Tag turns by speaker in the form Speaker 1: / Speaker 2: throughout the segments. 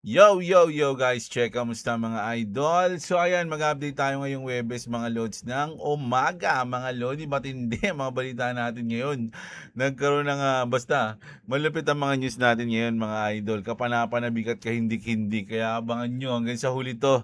Speaker 1: Yo guys, check kamusta mga idol? So ayan, mag-update tayo ngayong Webes mga lods ng umaga. Mga lodi, matindi ang mga balita natin ngayon. Nagkaroon ng basta malupit ang mga news natin ngayon mga idol. Kapanapan na bigat kahindik-hindi. Kaya abangan nyo hanggang sa huli to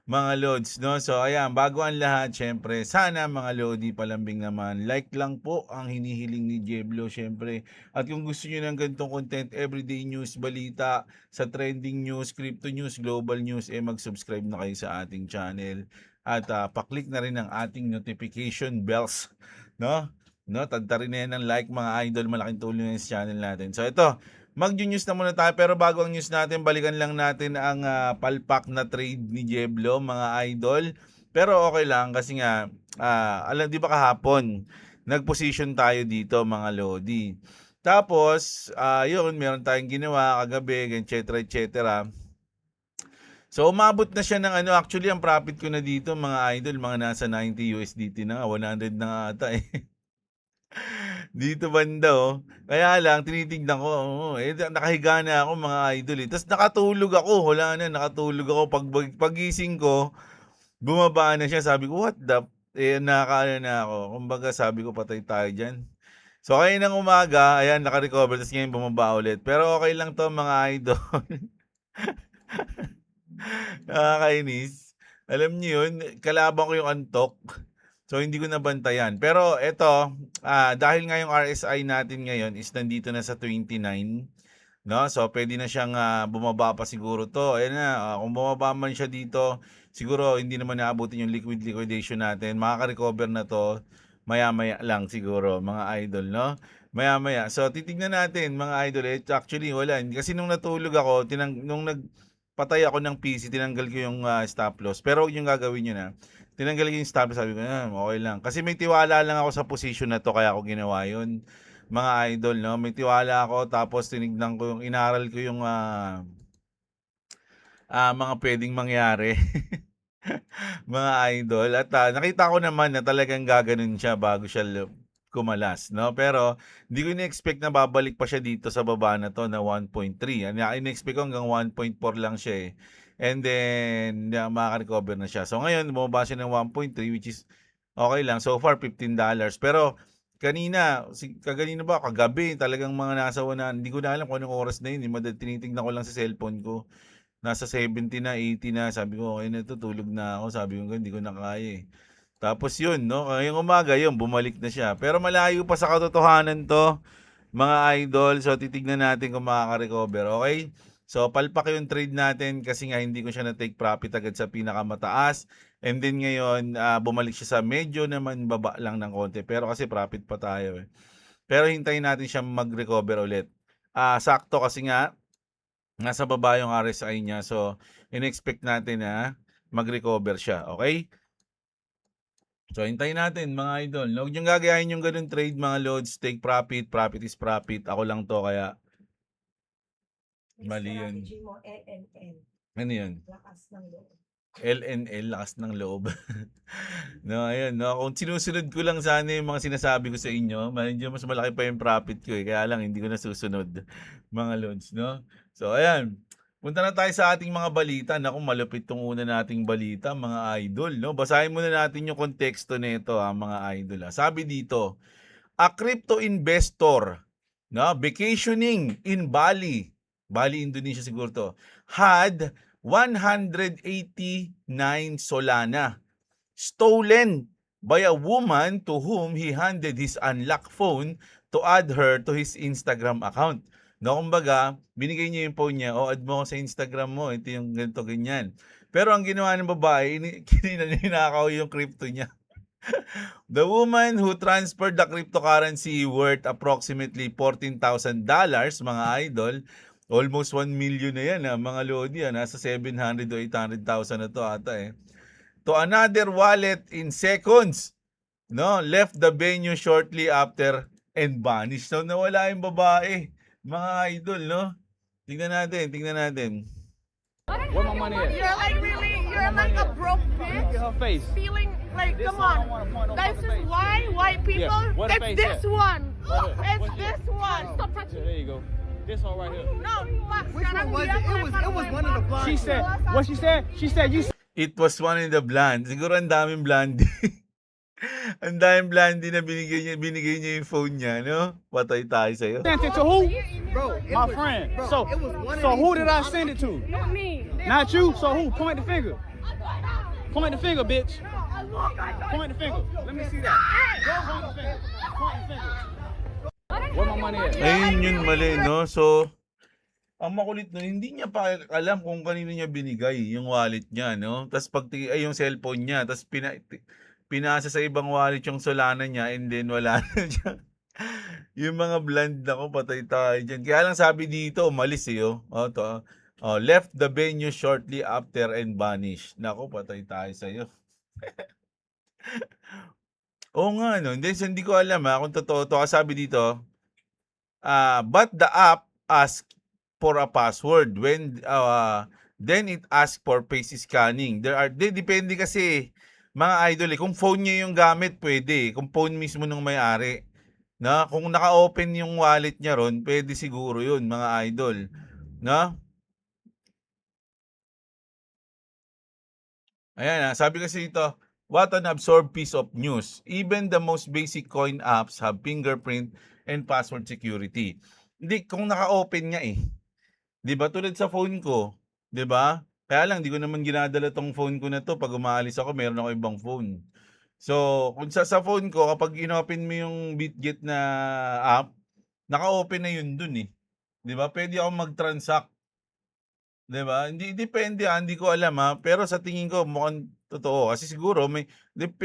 Speaker 1: mga lods, no? So ayan, bago ang lahat, syempre, sana mga lodi palambing naman. Like lang po ang hinihiling ni Jeblo, syempre. At kung gusto niyo ng ganitong content, everyday news, balita, sa trending news, crypto news, global news, mag-subscribe na kayo sa ating channel. At pa-click na rin ang ating notification bells, no? No, tagta rin na yan ng like mga idol, malaking tulong yan sa channel natin. So ito, mag-news na muna tayo, pero bago ang news natin, balikan lang natin ang palpak na trade ni Jeblo mga idol. Pero okay lang kasi nga, alam, di ba kahapon, nag-position tayo dito mga lodi. Tapos, yun, meron tayong ginawa kagabi, etc. So, umabot na siya ng actually, ang profit ko na dito, mga idol, mga nasa 90 USDT na nga, 100 na nga ata eh. Dito banda, oh. Kaya lang, tinitignan ko, nakahiga na ako, mga idol eh. Tapos nakatulog ako, wala na, nakatulog ako. Pagising ko, bumaba na siya, sabi ko, what the, nakakaano na ako. Kumbaga, sabi ko, patay tayo dyan. So, kayo ng umaga, ayan, naka-recover, tapos ngayon bumaba ulit. Pero okay lang to mga idol. Nakakainis. Alam niyo yun, kalaban ko yung antok. So, hindi ko nabantayan. Pero ito, dahil nga yung RSI natin ngayon is nandito na sa 29, no? So, pwede na siyang bumaba pa siguro to. Ayan na, kung bumaba man siya dito, siguro hindi naman naabutin yung liquidation natin. Makaka-recover na to maya-maya lang siguro, mga idol, no? Maya-maya. So, titignan natin, mga idol. Actually, wala. Kasi nung natulog ako, nung nagpatay ako ng PC, tinanggal ko yung stop loss. Pero huwag yung gagawin nyo na. Tinanggal ko yung stop loss, sabi ko, okay lang. Kasi may tiwala lang ako sa position na to, kaya ako ginawa yun. Mga idol, no? May tiwala ako, tapos tinignan ko yung, inaral ko yung mga pwedeng mangyari. Mga idol. At nakita ko naman na talagang gaganon siya bago siya kumalas, no? Pero hindi ko in-expect na babalik pa siya dito sa baba na to na 1.3. In-expect ko hanggang 1.4 lang siya eh. And then makaka-recover na siya. So ngayon bumaba siya ng 1.3, which is okay lang. So far $15. Pero kaganina ba, kagabi, talagang mga nasa 100, hindi ko na alam kung anong oras na yun. Tinitignan ko lang sa cellphone ko. Nasa 70 na, 80 na. Sabi ko, okay na ito, tulog na ako. Sabi ko, hindi ko na kaya eh. Tapos yun, no? Ngayong umaga, yun, bumalik na siya. Pero malayo pa sa katotohanan to, mga idol. So, titignan natin kung makaka-recover, okay? So, palpak yung trade natin kasi nga hindi ko siya na-take profit agad sa pinakamataas. And then ngayon, bumalik siya sa medyo naman baba lang ng konti. Pero kasi profit pa tayo eh. Pero hintayin natin siya mag-recover ulit. Sakto kasi nga, nasa baba yung RSI niya. So, in-expect natin na mag-recover siya. Okay? So, hintayin natin mga idol. Huwag niyong gagayahin yung ganun trade mga loads. Take profit. Profit is profit. Ako lang to kaya mali yun. Ano yun?
Speaker 2: Lakas ng loob.
Speaker 1: LNL, lakas ng loob. No, ayun. No? Kung sinusunod ko lang sana yung mga sinasabi ko sa inyo, medyo mas malaki pa yung profit ko eh. Kaya lang, hindi ko nasusunod mga loads, no? So, ayan. Punta na tayo sa ating mga balita. Naku, malupit tong una nating balita, mga idol, no? Basahin muna natin yung konteksto nito, mga idol. Sabi dito, a crypto investor, no, vacationing in Bali, Indonesia siguro to, had 189 Solana stolen by a woman to whom he handed his unlocked phone to add her to his Instagram account. No, kumbaga, binigay niya yung phone niya, add mo ako sa Instagram mo, ito yung ganito, ganyan. Pero ang ginawa ng babae, ninakaw yung crypto niya. The woman who transferred the cryptocurrency worth approximately $14,000, mga idol, almost 1 million na yan, mga lodi, nasa 700 o 800,000 na to ata eh, to another wallet in seconds, no, left the venue shortly after and vanished. So nawala yung babae, mga idol, no? Tingnan natin.
Speaker 3: Where my money at?
Speaker 2: You're like really, you're like a broke
Speaker 3: Look at
Speaker 2: bitch.
Speaker 3: her face.
Speaker 2: Feeling like,
Speaker 3: This
Speaker 2: come
Speaker 3: one I
Speaker 2: on.
Speaker 3: wanna point over
Speaker 2: This
Speaker 3: her
Speaker 2: is
Speaker 3: face.
Speaker 2: why white people.
Speaker 3: Yeah, where the
Speaker 2: It's
Speaker 3: face
Speaker 2: this
Speaker 3: at?
Speaker 2: one.
Speaker 3: What's
Speaker 2: It's
Speaker 3: this?
Speaker 2: this one. Stop
Speaker 3: Yeah,
Speaker 2: touching.
Speaker 3: there you go. This one right here.
Speaker 2: No, fuck.
Speaker 4: Which one was it? It was one of the
Speaker 3: She said, what she said? She said, you
Speaker 1: It was one in the blonde. Siguro ang daming blondie. Ang daming blondie na binigay niya yung phone niya, no? Patay tayo sa'yo.
Speaker 3: sent it to who?
Speaker 4: Bro,
Speaker 3: My friend. So,
Speaker 4: it was one
Speaker 3: so
Speaker 4: of
Speaker 3: who
Speaker 4: these
Speaker 3: did I send it to?
Speaker 2: Not me.
Speaker 3: Not you. So who? Point the finger. Point the finger, bitch. Point the finger. Let me see that. Go point the finger. Point the finger. Where my money at?
Speaker 1: Ayun yun mali, no? So, ang makulit nun, hindi niya pa alam kung kanino niya binigay yung wallet niya, no? Tapos yung cellphone niya, tapos pinasa sa ibang wallet yung Solana niya and then wala na siya. Yung mga blonde na ko, patay tayo dyan. Kaya lang sabi dito, umalis eh, oh. Left the venue shortly after and vanished. Nako, patay tayo sa'yo. Oo nga, no? Hindi ko alam kung totoo to. Sabi dito, but the app asked for a password when then it asks for face scanning. Depende kasi mga idol kung phone niya yung gamit pwede, kung phone mismo nung may-ari. Na kung naka-open yung wallet niya ron, pwede siguro yun mga idol. Na? Ayan sabi kasi dito, what an absurd piece of news. Even the most basic coin apps have fingerprint and password security. Hindi, kung naka-open niya eh. 'Di ba tulad sa phone ko, 'di ba? Kaya lang di ko naman ginadala tong phone ko na to pag umaalis ako, meron ako ibang phone. So, kung sa phone ko kapag inopen mo yung Bitget na app, naka-open na yun dun eh. 'Di ba? Pwede ako mag-transact. 'Di ba? Hindi depende hindi ko alam pero sa tingin ko mukhang totoo kasi siguro may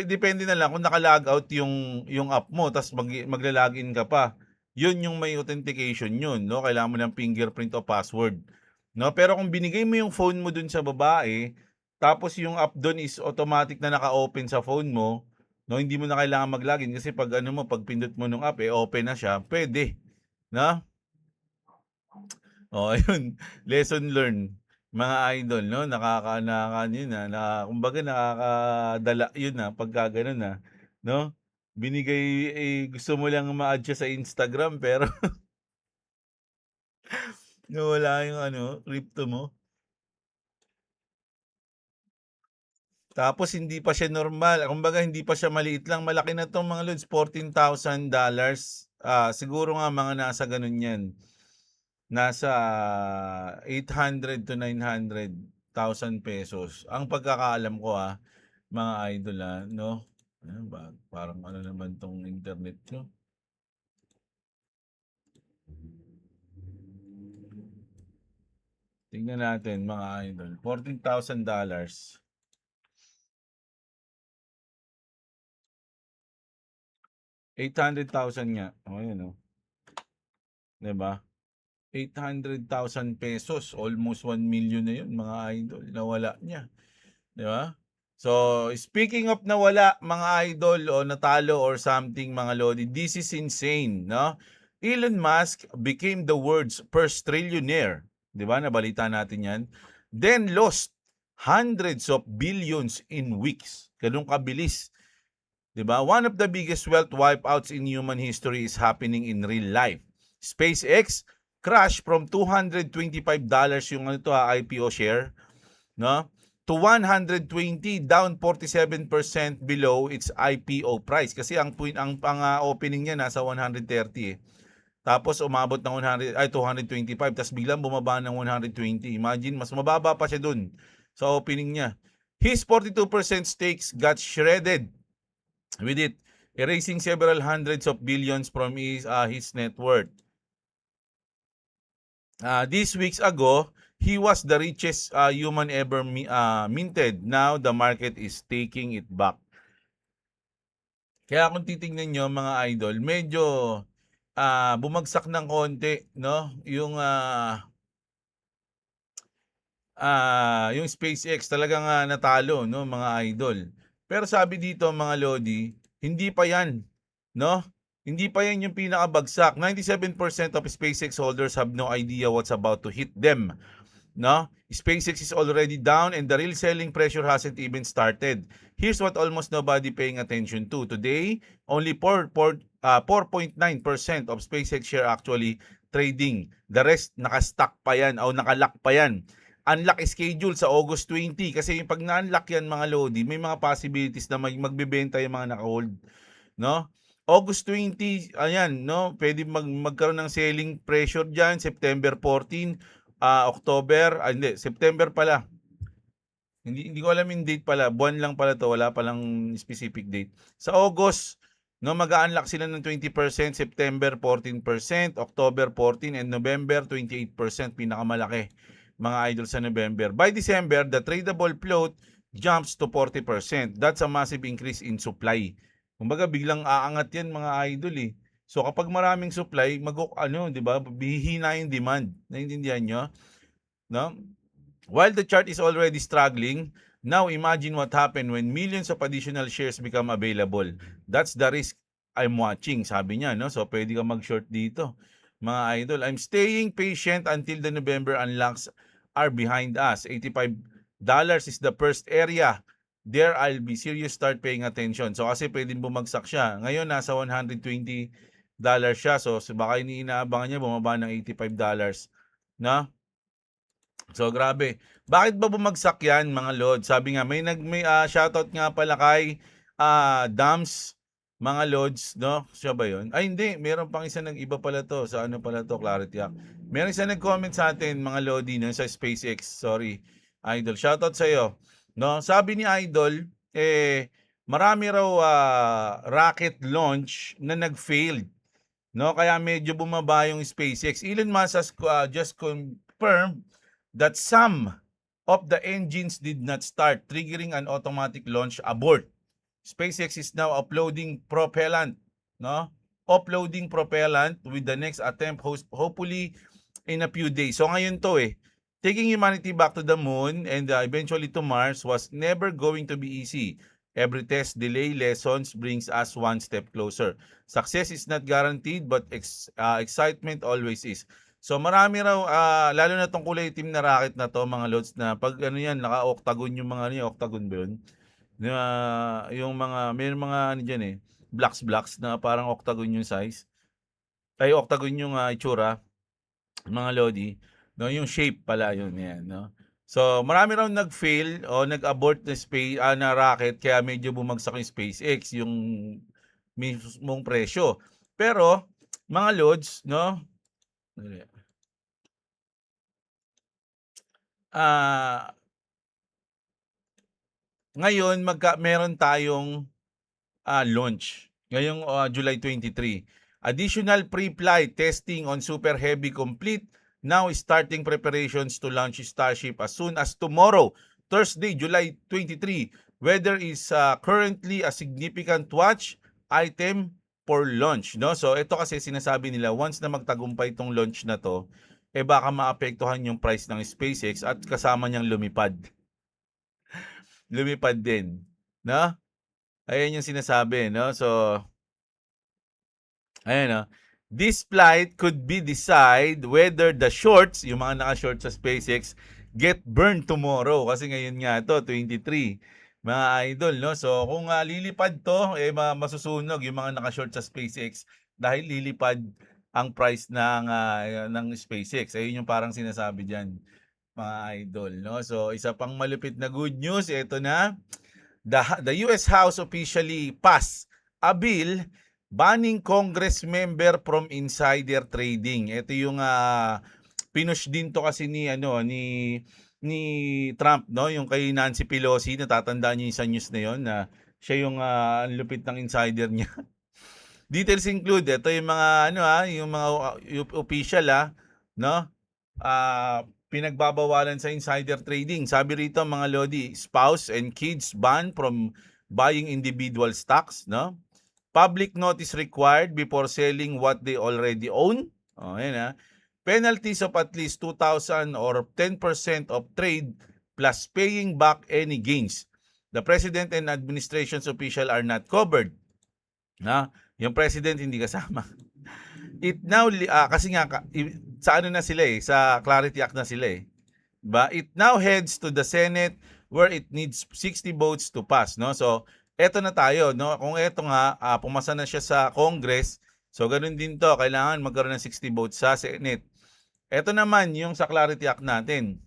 Speaker 1: depende na lang kung naka-log out yung app mo tapos magla-login ka pa. Yun yung may authentication yun, no? Kailangan mo ng fingerprint o password, no? Pero kung binigay mo yung phone mo dun sa babae, tapos yung app dun is automatic na naka-open sa phone mo, no? Hindi mo na kailangan mag-login kasi pag pag pindot mo nung app, open na siya, pwede, no? Ayun, lesson learned, mga idol, no? Yun kumbaga nakakadala yun pagka ganun no? Binigay gusto mo lang ma-add siya sa Instagram pero nawala yung crypto mo. Tapos hindi pa siya normal, kumbaga hindi pa siya maliit lang, malaki na 'tong mga lods, $14,000. Siguro nga mga nasa ganun 'yan. Nasa 800 to 900,000 pesos. Ang pagkakaalam ko mga idol no? Ano ba? Parang naman tong internet ko. Tingnan natin mga idol. $14,000. 800,000 nga. Ayun 'Di ba? 800,000 pesos. Almost 1 million na yun mga idol. Nawala niya. 'Di ba? So, speaking of nawala mga idol o natalo or something mga lodi, this is insane, no? Elon Musk became the world's first trillionaire. 'Di ba? Nabalita natin 'yan. Then lost hundreds of billions in weeks. Ganun kabilis. 'Di ba? One of the biggest wealth wipeouts in human history is happening in real life. SpaceX crashed from $225 yung IPO share, no? To 120, down 47% below its IPO price kasi ang opening niya nasa 130 eh. Tapos umabot ng 225 tapos biglang bumaba ng 120. Imagine mas mababa pa siya dun sa opening niya. His 42% stakes got shredded with it, erasing several hundreds of billions from his net worth. These weeks ago, he was the richest human ever minted. Now, the market is taking it back. Kaya kung titingnan nyo mga idol, medyo bumagsak ng konti, no? Yung SpaceX talagang natalo, no, mga idol. Pero sabi dito mga lodi, hindi pa yan, no? Hindi pa yan yung pinakabagsak. 97% of SpaceX holders have no idea what's about to hit them. No? SpaceX is already down and the real selling pressure hasn't even started. Here's what almost nobody paying attention to. Today, only 4.9% of SpaceX share actually trading. The rest naka-stock pa yan o naka-lock pa yan. unlock schedule sa August 20 kasi yung pag na-unlock yan mga Lodi, may mga possibilities na magbebenta yung mga naka-hold, no? August 20, ayan, no? Pwede magkaroon ng selling pressure diyan September 14, October, hindi, September pala. Hindi ko alam yung date pala, buwan lang pala to, wala palang specific date. Sa August, no, mag-unlock sila ng 20%, September 14%, October 14 and November 28%, pinakamalaki mga idol sa November. By December, the tradable float jumps to 40%. That's a massive increase in supply. Kumbaga biglang aangat 'yan mga idol eh. So kapag maraming supply, 'di ba? Bihina yung demand. Naiintindihan nyo? No? While the chart is already struggling, now imagine what happened when millions of additional shares become available. That's the risk I'm watching, sabi niya, no? So pwede ka mag-short dito, mga idol. I'm staying patient until the November unlocks are behind us. $85 is the first area. There I'll be serious, start paying attention. So kasi pwedeng bumagsak siya. Ngayon nasa $120 siya. So baka iniinaabangan niya bumaba ng $85, no? So grabe. Bakit ba bumagsak 'yan mga lord? Sabi nga may shoutout nga pala kay Dams mga lords, no? Siya ba 'yon? Ay hindi, meron pang isa iba pala to. Sa ano pala to, Clarity Act. Meron isa nag-comment sa atin mga lodi no sa SpaceX. Sorry. Idol, shoutout sa iyo. No, sabi ni Idol marami raw rocket launch na nag-failed. No, kaya medyo bumaba yung SpaceX. Elon Musk has just confirmed that some of the engines did not start, triggering an automatic launch abort. SpaceX is now uploading propellant, no? Uploading propellant with the next attempt hopefully in a few days. So ngayon to taking humanity back to the moon and eventually to Mars was never going to be easy. Every test delay lessons brings us one step closer. Success is not guaranteed but excitement always is. So marami raw, lalo na tong kulay itim na rocket na to mga lods na pag ano yan, naka-octagon yung mga octagon ba yun? Yung mga, may mga ano dyan blocks na parang octagon yung size. Ay octagon yung itsura, mga lodi. No, yung shape pala yun yan, no? So marami raw nag-fail o nag-abort na na rocket kaya medyo bumagsak yung SpaceX, yung mismong presyo. Pero mga lods, no? Ngayon meron tayong launch ngayong July 23. Additional pre-flight testing on Super Heavy complete. Now starting preparations to launch Starship as soon as tomorrow, Thursday, July 23. Weather is currently a significant watch item for launch, no? So ito kasi sinasabi nila once na magtagumpay itong launch na to, baka maapektuhan yung price ng SpaceX at kasama niyang lumipad. Lumipad din, no? Ayan yung sinasabi, no? So ayan, no? This flight could be decide whether the shorts, yung mga naka-short sa SpaceX, get burned tomorrow. Kasi ngayon nga to 23, mga idol, no? So, kung lilipad to, masusunog yung mga naka-short sa SpaceX dahil lilipad ang price ng SpaceX. Ayun yung parang sinasabi diyan, mga idol, no? So, isa pang malupit na good news, ito na. The US House officially passed a bill banning Congress member from insider trading. Ito yung pinush din to kasi ni Trump, no? Yung kay Nancy Pelosi, natatandaan niyo yung sa news na yon na siya yung lupit ng insider niya. Details include ito yung mga yung mga official no? Pinagbabawalan sa insider trading. Sabi rito mga lodi, spouse and kids banned from buying individual stocks, no? Public notice required before selling what they already own. Ayan Penalties of at least 2,000 or 10% of trade plus paying back any gains. The president and administration's official are not covered. Yung president hindi kasama. It now kasi nga sa na sila sa Clarity Act na sila Diba? It now heads to the Senate where it needs 60 votes to pass, no? So eto na tayo, no? Kung eto nga pumasa na siya sa Congress, so ganoon din to, kailangan magkaroon ng 60 votes sa Senate. Eto naman yung sa Clarity Act natin.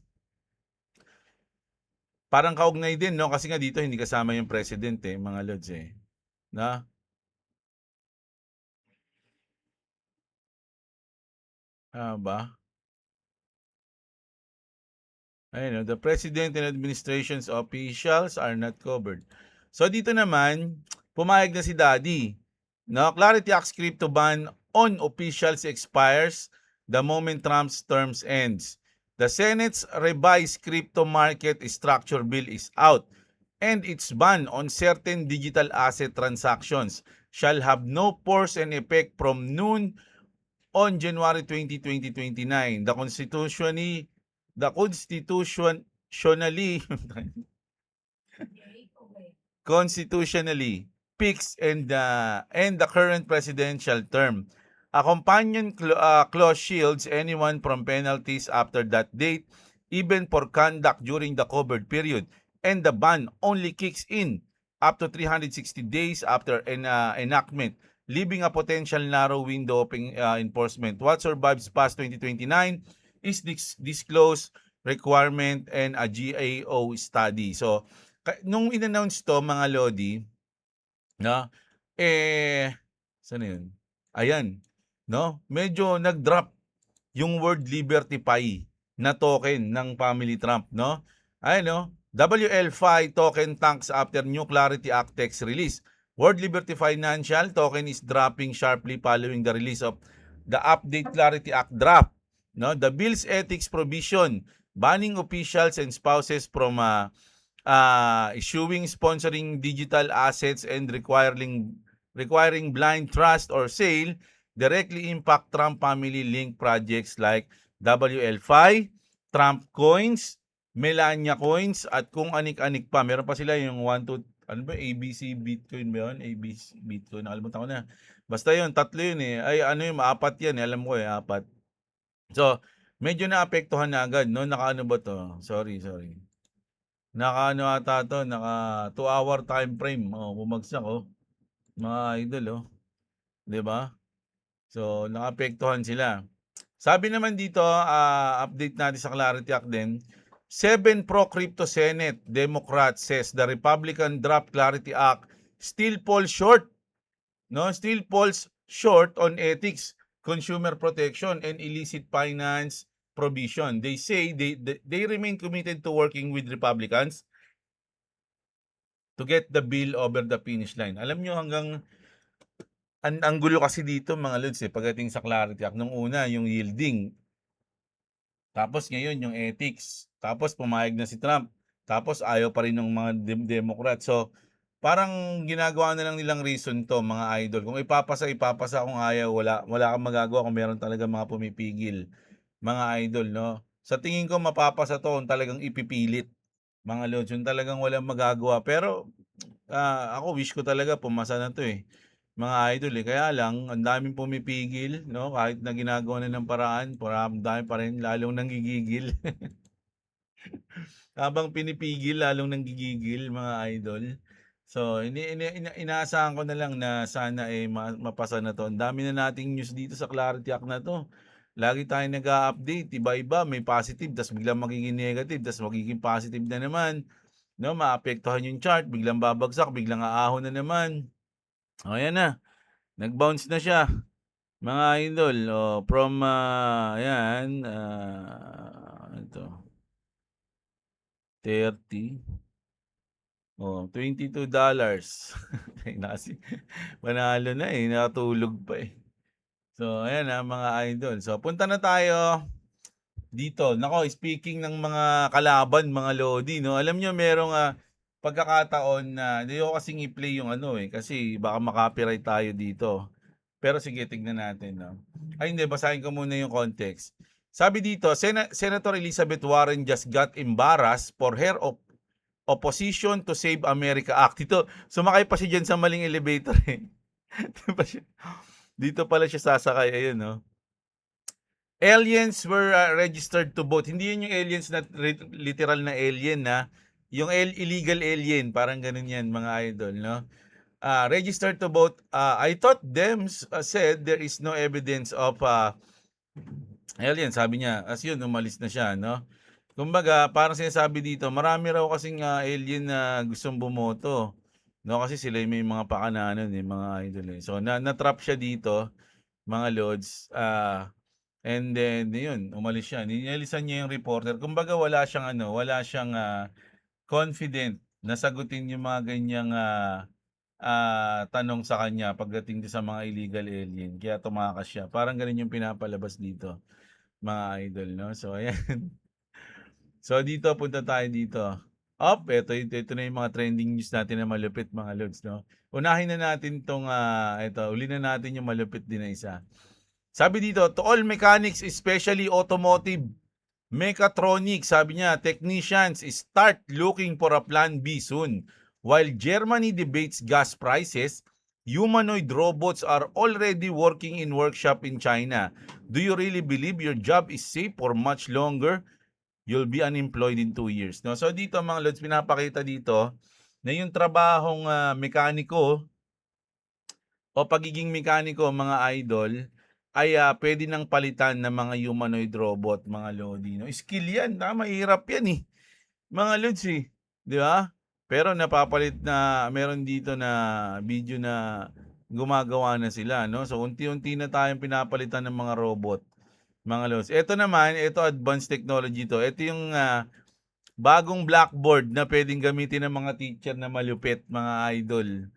Speaker 1: parang kaugnay din, no? Kasi nga dito hindi kasama yung president eh, mga lods eh. Na? Ba? Ayun, no? The president and administration's officials are not covered. So dito naman, pumayag na si Daddy. No? Clarity Act's crypto ban on officials expires the moment Trump's terms ends. The Senate's revised crypto market structure bill is out, and its ban on certain digital asset transactions shall have no force and effect from noon on January 20, 2029. Constitutionally fixed and the current presidential term. A companion clause shields anyone from penalties after that date, even for conduct during the covered period, and the ban only kicks in up to 360 days after enactment, leaving a potential narrow window of enforcement. What survives past 2029 is disclosed requirement and a GAO study. So, nung in-announce to, mga Lodi, no? Saan na yun? Ayan, no? Medyo nag-drop yung word Liberty Pie na token ng Family Trump, no? Ayan, no? WL5 token tanks after New Clarity Act text release. Word Liberty Financial token is dropping sharply following the release of the update Clarity Act draft. No? The bill's ethics provision banning officials and spouses from issuing, sponsoring digital assets and requiring blind trust or sale directly impact Trump family-linked projects like WL5, Trump Coins, Melania Coins, at kung anik-anik pa. Meron pa sila yung ABC Bitcoin ba yun? ABC Bitcoin, nakalimutan ko na. Basta yun, tatlo yun eh. Ay, apat yan eh. Alam ko eh, apat. So, medyo naapektuhan na agad, no? Naka ba to? Sorry. Naka ata to, naka 2-hour time frame. Bumagsak mga idol 'di ba? So naapektuhan sila. Sabi naman dito, update natin sa Clarity Act din. 7 pro-crypto Senate Democrats says the Republican draft Clarity Act still falls short. No, still falls short on ethics, consumer protection, and illicit finance provision. They say they remain committed to working with Republicans to get the bill over the finish line. Alam nyo, hanggang ang gulo kasi dito, mga lods pagdating sa Clarity Act. Nung una, yung yielding. Tapos ngayon, yung ethics. Tapos pumayag na si Trump. Tapos ayaw pa rin ng mga Democrat. So, parang ginagawa na lang nilang reason to, mga idol. Kung ipapasa. Kung ayaw, wala kang magagawa kung meron talaga mga pumipigil. Mga idol, no? Sa tingin ko, mapapasa to kung talagang ipipilit. Mga lods, yung talagang walang magagawa. Pero, ako wish ko talaga pumasa na to mga idol Kaya lang, ang daming pumipigil, no? Kahit na ginagawa na ng paraan, dami pa rin, lalong nanggigigil. Habang pinipigil, lalong nanggigigil, mga idol. So, inaasahan ko na lang na sana mapasa na to. Ang dami na nating news dito sa Clarity Act na to. Lagi tayong nag-a-update, iba-iba, may positive, tapos biglang magiging negative, tapos magiging positive na naman. No, maapektuhan yung chart, biglang babagsak, biglang aahon na naman. Ayan na. Nag-bounce na siya. Mga idol, from ayan, ito. 30. $22. Panalo na nakatulog pa So, ayan mga idol. So, punta na tayo dito. Nako, speaking ng mga kalaban, mga Lodi, no? Alam nyo, merong pagkakataon na hindi ko kasing i-play yung kasi baka makapiright tayo dito. Pero sige, tignan natin, no? Ay, hindi, basahin ko muna yung context. Sabi dito, Senator Elizabeth Warren just got embarrassed for her opposition to Save America Act. Ito, sumakay pa siya dyan sa maling elevator Dito pala siya sasakay. Ayun, no? Aliens were registered to vote. Hindi yun yung aliens na literal na alien na. Yung illegal alien. Parang ganun yan, mga idol, no? Registered to vote. I thought them said there is no evidence of alien. Sabi niya. As yun, umalis na siya, no? Kumbaga, parang sinasabi dito, marami raw kasing alien na gustong bumoto. No, kasi sila yung may mga pakananon, eh, mga idol. Eh. So, na-trap siya dito, mga lods. And then, yun, umalis siya. Nilisan niya yung reporter. Kumbaga, wala siyang confident na sagutin yung mga ganyang tanong sa kanya pagdating sa mga illegal alien. Kaya tumakas siya. Parang ganun yung pinapalabas dito, mga idol, no? So, ayan. So, dito, punta tayo dito. Ito na yung mga trending news natin na malupit, mga lods, no? Unahin na natin uli na natin yung malupit din na isa. Sabi dito, to all mechanics, especially automotive, mechatronics, sabi niya, technicians, start looking for a plan B soon. While Germany debates gas prices, humanoid robots are already working in workshop in China. Do you really believe your job is safe for much longer? You'll be unemployed in 2 years. No? So dito mga lods, pinapakita dito na yung trabahong mekaniko o pagiging mekaniko mga idol ay pwede nang palitan ng mga humanoid robot, mga lodi. No? Skill yan, mahirap yan eh. Mga lods eh. Di ba? Pero meron dito na video na gumagawa na sila. No? So unti-unti na tayong pinapalitan ng mga robot. Mga lods. Ito advanced technology to. Ito yung bagong blackboard na pwedeng gamitin ng mga teacher na malupit, mga idol.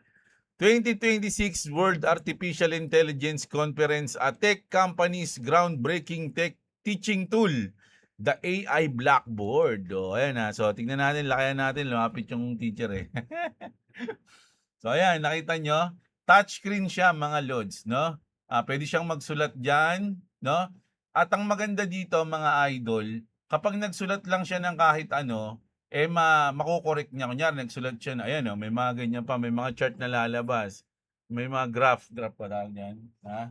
Speaker 1: 2026 World Artificial Intelligence Conference at tech companies groundbreaking tech teaching tool, the AI Blackboard. Ayan na. So, tingnan natin, lakayan natin, lumapit yung teacher eh. So, ayan, nakita nyo? Touchscreen siya, mga lods, no? Pwede siyang magsulat dyan, no? At ang maganda dito, mga idol, kapag nagsulat lang siya ng kahit ano, makukorek niya. Kunyari, nagsulat siya na, ayan, may mga ganyan pa, may mga chart na lalabas. May mga graph pa tawag yan. Ha?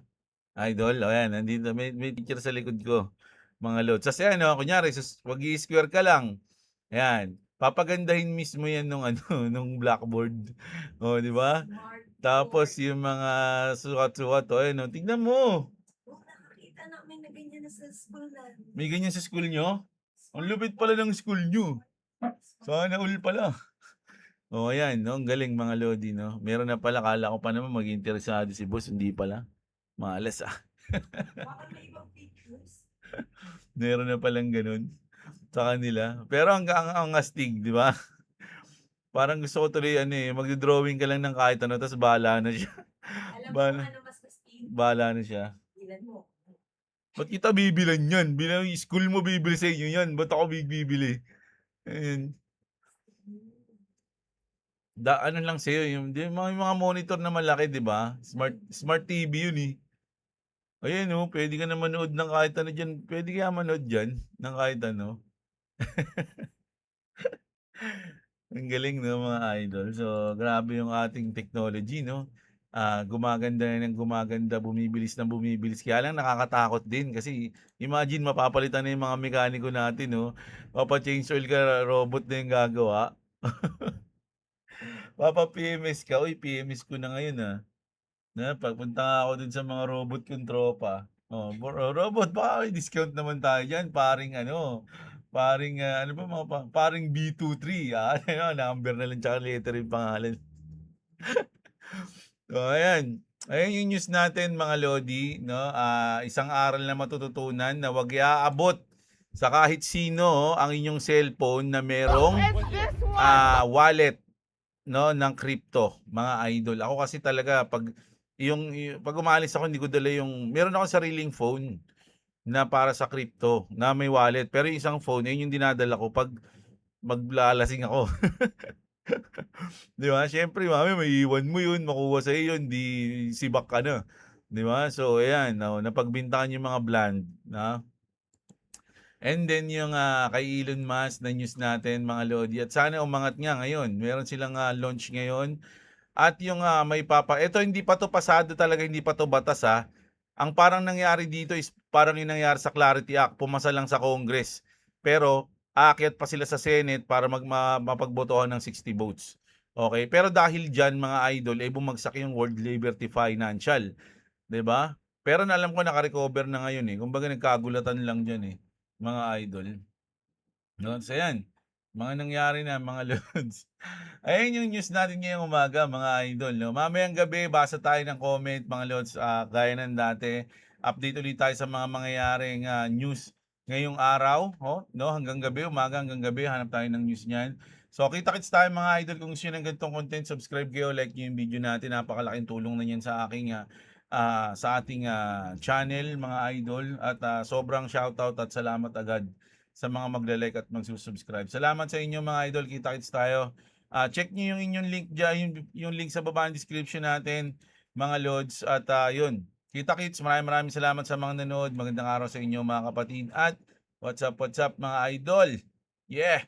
Speaker 1: Idol, ayan, nandito, may teacher sa likod ko, mga lods. Kasi kunyari, wag i-square ka lang. Ayan, papagandahin mismo yan nung, nung blackboard. O, di ba? Tapos yung mga sukat-sukat, ayan, tignan mo.
Speaker 4: Nakakita namin na ganyan na sa school namin.
Speaker 1: May ganyan sa school nyo? Ang lupit pala ng school nyo. Sana all pala. Ayan, no? Ang galing mga lodi, no? Meron na pala, kala ko pa naman mag-interesado si boss, hindi pala. Malas
Speaker 4: Baka may ibang pictures.
Speaker 1: Meron na palang ganun sa kanila. Pero ang astig, di ba? Parang gusto ko tuloy, magdodrawing ka lang ng kahit ano, tapos bahala na siya.
Speaker 4: Alam mo
Speaker 1: Bahala,
Speaker 4: kung ano mas gusto.
Speaker 1: bahala na siya.
Speaker 4: Bilan mo.
Speaker 1: Ba't kita bibilan yan? Bilang school mo bibili sa inyo yan. Ba't ako bibili? Ayun. Ano lang sa'yo, yung mga monitor na malaki, di ba? Smart TV yun eh. Ayan pwede ka na manood ng kahit ano dyan. Pwede ka manood dyan ng kahit ano. Ang galing, no, mga idol. So, grabe yung ating technology, no? Gumaganda na ng gumaganda, bumibilis na bumibilis. Kaya lang nakakatakot din kasi imagine mapapalitan na yung mga mekaniko natin, no? Papa-change oil ka, robot na yung gagawa. Papa-PMS ka. Uy, PMS ko na ngayon, pagpunta nga ako dun sa mga robot kong tropa. Robot, baka may discount naman tayo dyan. Paring paring B23, number na lang tsaka letter yung pangalan. So, ayan. Ayan yung news natin, mga lodi, no? Isang aral na matututunan na wag iaabot sa kahit sino ang inyong cellphone na merong
Speaker 2: It's this one.
Speaker 1: wallet, no, ng crypto, mga idol. Ako kasi talaga pag umalis ako, hindi ko dala meron akong sariling phone na para sa crypto, na may wallet. Pero yung isang phone, yun yung dinadala ko pag maglalasing ako. Di ba? Siyempre, mami, may iwan mo yun, makuha sa iyo yun, di sibak ka na. Di ba? So, ayan, napagbintangan yung mga brand, na. And then yung kay Elon Musk na news natin, mga lodi. At sana umangat nga ngayon. Meron silang launch ngayon. At yung ito hindi pa to pasado talaga, hindi pa to batas Ang parang nangyari dito is parang yung nangyari sa Clarity Act, pumasa lang sa Congress. Pero aakyat pa sila sa Senate para mapagbotohan ng 60 votes. Okay? Pero dahil diyan, mga idol, bumagsak yung World Liberty Financial, 'di ba? Pero alam ko naka-recover na ngayon Kumbaga nagkagulatan lang diyan mga idol. No, so yan, mga nangyari na mga lods. Ayan yung news natin ngayong umaga mga idol. No? Mamayang gabi, basa tayo ng comment mga lods. Gaya ng dati, update ulit tayo sa mga mangyayaring news ngayong araw. Oh, no? Hanggang gabi, umaga hanggang gabi, hanap tayo ng news niyan. So kita-kits tayo mga idol. Kung gusto nyo ng ganitong content, subscribe kayo, like nyo yung video natin. Napakalaking tulong na yan sa aking sa ating channel mga idol. At sobrang shoutout at salamat agad sa mga magle-like at magsusubscribe. Salamat sa inyo mga idol. Kita-kits tayo. Check nyo yung inyong link dyan, yung link sa baba ng description natin, mga lods. At yun, kita-kits. Maraming salamat sa mga nanood. Magandang araw sa inyo mga kapatid. At what's up mga idol? Yeah!